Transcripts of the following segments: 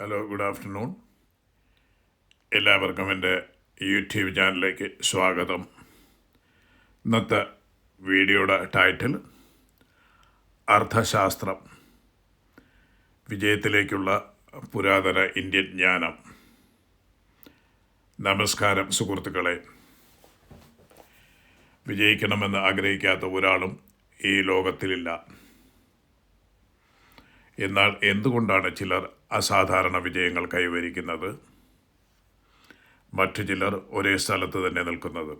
Hello, good afternoon. എല്ലാവർക്കും എൻ്റെ YouTube ചാനലിലേക്ക് സ്വാഗതം. ഇന്നത്തെ വീഡിയോയുടെ ടൈറ്റിൽ അർത്ഥശാസ്ത്രം, വിജയത്തിലേക്കുള്ള പുരാതന ഇന്ത്യൻ ജ്ഞാനം. നമസ്കാരം സുഹൃത്തുക്കളെ. വിജയിക്കണമെന്ന് ആഗ്രഹിക്കാത്ത ഒരാളും ഈ ലോകത്തിലില്ല. എന്നാൽ എന്തുകൊണ്ടാണ് ചിലർ അസാധാരണ വിജയങ്ങൾ കൈവരിക്കുന്നത്, മറ്റു ചിലർ ഒരേ സ്ഥലത്ത് തന്നെ നിൽക്കുന്നത്?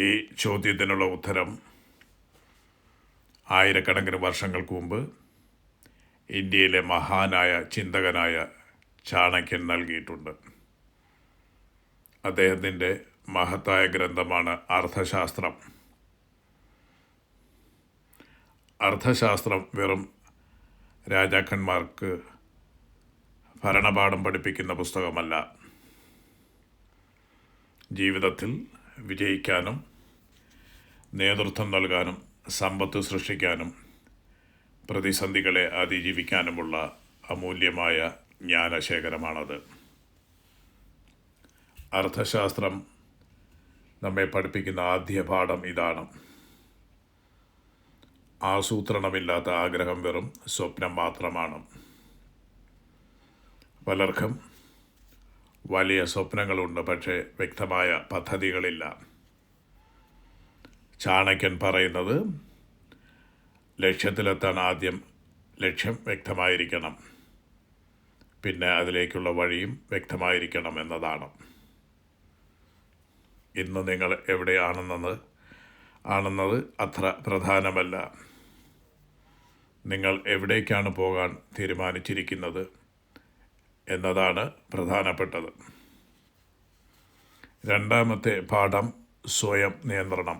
ഈ ചോദ്യത്തിനുള്ള ഉത്തരം ആയിരക്കണക്കിന് വർഷങ്ങൾക്ക് മുമ്പ് ഇന്ത്യയിലെ മഹാനായ ചിന്തകനായ ചാണക്യൻ നൽകിയിട്ടുണ്ട്. അദ്ദേഹത്തിൻ്റെ മഹത്തായ ഗ്രന്ഥമാണ് അർത്ഥശാസ്ത്രം. അർത്ഥശാസ്ത്രം വെറും രാജാക്കന്മാർക്ക് ഭരണപാഠം പഠിപ്പിക്കുന്ന പുസ്തകമല്ല. ജീവിതത്തിൽ വിജയിക്കാനും നേതൃത്വം നൽകാനും സമ്പത്ത് സൃഷ്ടിക്കാനും പ്രതിസന്ധികളെ അതിജീവിക്കാനുമുള്ള അമൂല്യമായ ജ്ഞാനശേഖരമാണത്. അർത്ഥശാസ്ത്രം നമ്മെ പഠിപ്പിക്കുന്ന ആദ്യ പാഠം ഇതാണ്: ആസൂത്രണമില്ലാത്ത ആഗ്രഹം വെറും സ്വപ്നം മാത്രമാണ്. പലർക്കും വലിയ സ്വപ്നങ്ങളുണ്ട്, പക്ഷേ വ്യക്തമായ പദ്ധതികളില്ല. ചാണക്യൻ പറയുന്നത്, ലക്ഷ്യത്തിലെത്താൻ ആദ്യം ലക്ഷ്യം വ്യക്തമായിരിക്കണം, പിന്നെ അതിലേക്കുള്ള വഴിയും വ്യക്തമായിരിക്കണം എന്നതാണ്. ഇന്ന് നിങ്ങൾ എവിടെയാണെന്നത് അത്ര പ്രധാനമല്ല. നിങ്ങൾ എവിടേക്കാണ് പോകാൻ തീരുമാനിച്ചിരിക്കുന്നത് എന്നതാണ് പ്രധാനപ്പെട്ടത്. രണ്ടാമത്തെ പാഠം സ്വയം നിയന്ത്രണം.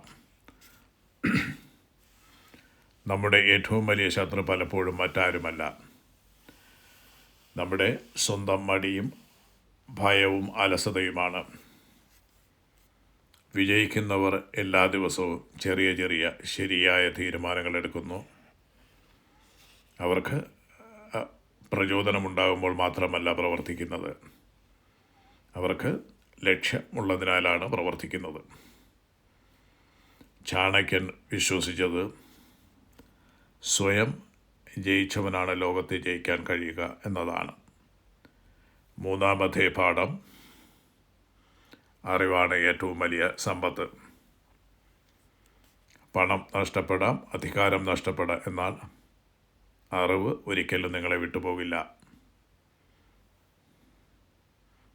നമ്മുടെ ഏറ്റവും വലിയ ശത്രു പലപ്പോഴും മറ്റാരുമല്ല, നമ്മുടെ സ്വന്തം മടിയും ഭയവും അലസതയുമാണ്. വിജയിക്കുന്നവർ എല്ലാ ദിവസവും ചെറിയ ചെറിയ ശരിയായ തീരുമാനങ്ങൾ എടുക്കുന്നു. അവർക്ക് പ്രചോദനമുണ്ടാകുമ്പോൾ മാത്രമല്ല പ്രവർത്തിക്കുന്നത്, അവർക്ക് ലക്ഷ്യമുള്ളതിനാലാണ് പ്രവർത്തിക്കുന്നത്. ചാണക്യൻ വിശ്വസിച്ചത്, സ്വയം ജയിച്ചവനാണ് ലോകത്തെ ജയിക്കാൻ കഴിയുക എന്നതാണ്. മൂന്നാമത്തെ പാഠം, അറിവാണ് ഏറ്റവും വലിയ സമ്പത്ത്. പണം നഷ്ടപ്പെടാം, അധികാരം നഷ്ടപ്പെടാം, എന്നാൽ അറിവ് ഒരിക്കലും നിങ്ങളെ വിട്ടുപോകില്ല.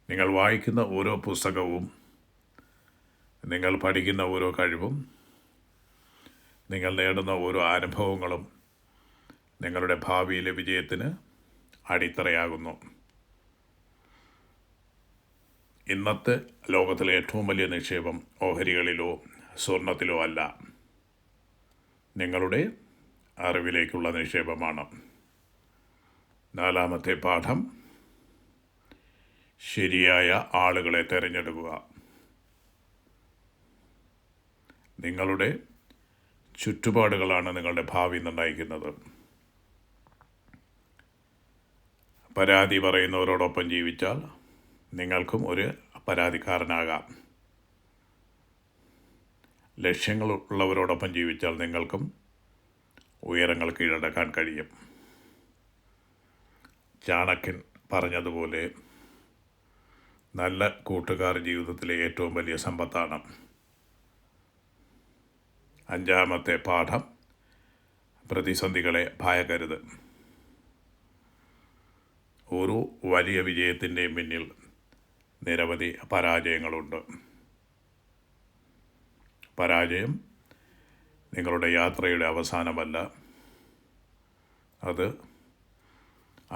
നിങ്ങൾ വായിക്കുന്ന ഓരോ പുസ്തകവും, നിങ്ങൾ പഠിക്കുന്ന ഓരോ കഴിവും, നിങ്ങൾ നേടുന്ന ഓരോ അനുഭവങ്ങളും നിങ്ങളുടെ ഭാവിയിലെ വിജയത്തിന് അടിത്തറയാകുന്നു. ഇന്നത്തെ ലോകത്തിലെ ഏറ്റവും വലിയ നിക്ഷേപം ഓഹരികളിലോ സ്വർണത്തിലോ അല്ല, നിങ്ങളുടെ അറിവിലേക്കുള്ള നിക്ഷേപമാണ്. നാലാമത്തെ പാഠം, ശരിയായ ആളുകളെ തിരഞ്ഞെടുക്കുക. നിങ്ങളുടെ ചുറ്റുപാടുകളാണ് നിങ്ങളുടെ ഭാവി നിർണ്ണയിക്കുന്നത്. പരാതി പറയുന്നവരോടൊപ്പം ജീവിച്ചാൽ നിങ്ങൾക്കും ഒരു പരാതിക്കാരനാകാം. ലക്ഷ്യങ്ങളുള്ളവരോടൊപ്പം ജീവിച്ചാൽ നിങ്ങൾക്കും ഉയരങ്ങൾ കീഴടക്കാൻ കഴിയും. ചാണക്യൻ പറഞ്ഞതുപോലെ, നല്ല കൂട്ടുകാർ ജീവിതത്തിലെ ഏറ്റവും വലിയ സമ്പത്താണ്. അഞ്ചാമത്തെ പാഠം, പ്രതിസന്ധികളെ ഭയക്കരുത്. ഓരോ വലിയ വിജയത്തിൻ്റെയും പിന്നിൽ നിരവധി പരാജയങ്ങളുണ്ട്. പരാജയം നിങ്ങളുടെ യാത്രയുടെ അവസാനമല്ല, അത്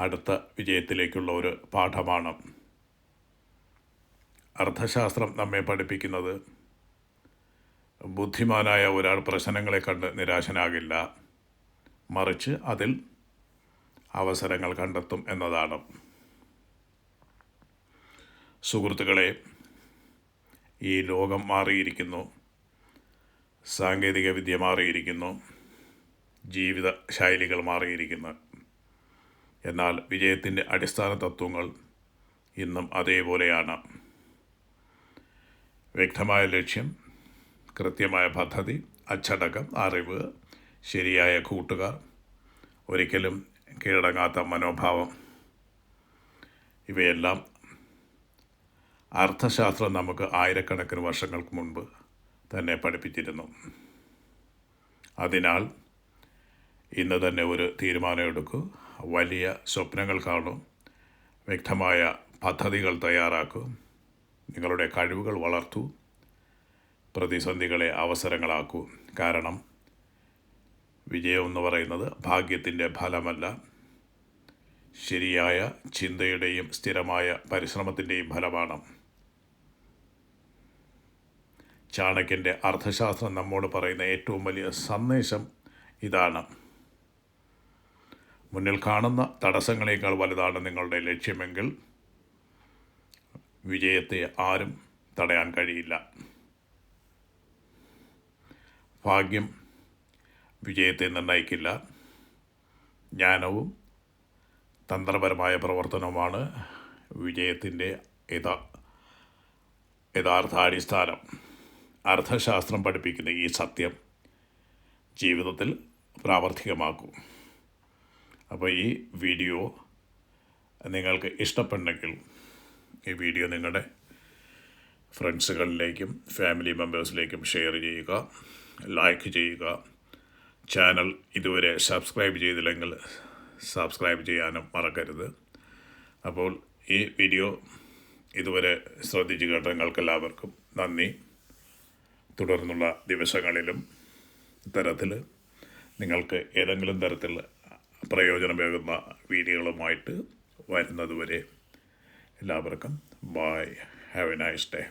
അടുത്ത വിജയത്തിലേക്കുള്ള ഒരു പാഠമാണ്. അർത്ഥശാസ്ത്രം നമ്മെ പഠിപ്പിക്കുന്നത്, ബുദ്ധിമാനായ ഒരാൾ പ്രശ്നങ്ങളെ കണ്ട് നിരാശനാകില്ല, മറിച്ച് അതിൽ അവസരങ്ങൾ കണ്ടെത്തും എന്നതാണ്. സുഹൃത്തുക്കളെ, ഈ ലോകം മാറിയിരിക്കുന്നു, സാങ്കേതിക വിദ്യ മാറിയിരിക്കുന്നു, ജീവിത ശൈലികൾ മാറിയിരിക്കുന്നു. എന്നാൽ വിജയത്തിൻ്റെ അടിസ്ഥാന തത്വങ്ങൾ ഇന്നും അതേപോലെയാണ്. വ്യക്തമായ ലക്ഷ്യം, കൃത്യമായ പദ്ധതി, അച്ചടക്കം, അറിവ്, ശരിയായ കൂട്ടുകാർ, ഒരിക്കലും കീഴടങ്ങാത്ത മനോഭാവം, ഇവയെല്ലാം അർത്ഥശാസ്ത്രം നമുക്ക് ആയിരക്കണക്കിന് വർഷങ്ങൾക്ക് മുൻപ് തന്നെ പഠിപ്പിച്ചിരുന്നു. അതിനാൽ ഇന്ന് തന്നെ ഒരു തീരുമാനമെടുക്കൂ. വലിയ സ്വപ്നങ്ങൾ കാണൂ, വ്യക്തമായ പദ്ധതികൾ തയ്യാറാക്കൂ, നിങ്ങളുടെ കഴിവുകൾ വളർത്തൂ, പ്രതിസന്ധികളെ അവസരങ്ങളാക്കൂ. കാരണം വിജയം എന്ന് പറയുന്നത് ഭാഗ്യത്തിൻ്റെ ഫലമല്ല, ശരിയായ ചിന്തയുടെയും സ്ഥിരമായ പരിശ്രമത്തിൻ്റെയും ഫലമാണ്. ചാണക്യൻ്റെ അർത്ഥശാസ്ത്രം നമ്മോട് പറയുന്ന ഏറ്റവും വലിയ സന്ദേശം ഇതാണ്: മുന്നിൽ കാണുന്ന തടസ്സങ്ങളേക്കാൾ വലുതാണ് നിങ്ങളുടെ ലക്ഷ്യമെങ്കിൽ വിജയത്തെ ആരും തടയാൻ കഴിയില്ല. ഭാഗ്യം വിജയത്തെ നിർണ്ണയിക്കില്ല. ജ്ഞാനവും തന്ത്രപരമായ പ്രവർത്തനവുമാണ് വിജയത്തിൻ്റെ യഥാർത്ഥ അടിസ്ഥാനം. അർത്ഥശാസ്ത്രം പഠിപ്പിക്കുന്ന ഈ സത്യം ജീവിതത്തിൽ പ്രാവർത്തികമാക്കൂ. അപ്പോൾ ഈ വീഡിയോ നിങ്ങൾക്ക് ഇഷ്ടപ്പെട്ടെങ്കിൽ ഈ വീഡിയോ നിങ്ങളുടെ ഫ്രണ്ട്സുകളിലേക്കും ഫാമിലി മെമ്പേഴ്സിലേക്കും ഷെയർ ചെയ്യുക, ലൈക്ക് ചെയ്യുക. ചാനൽ ഇതുവരെ സബ്സ്ക്രൈബ് ചെയ്തില്ലെങ്കിൽ സബ്സ്ക്രൈബ് ചെയ്യാനും മറക്കരുത്. അപ്പോൾ ഈ വീഡിയോ ഇതുവരെ ശ്രദ്ധിച്ചു കേട്ട നിങ്ങൾക്കെല്ലാവർക്കും നന്ദി. തുടർന്നുള്ള ദിവസങ്ങളിലും ഇത്തരത്തിൽ നിങ്ങൾക്ക് ഏതെങ്കിലും തരത്തിൽ പ്രയോജനമേകുന്ന വീഡിയോകളുമായിട്ട് വരുന്നതുവരെ എല്ലാവർക്കും bye. Have a nice day.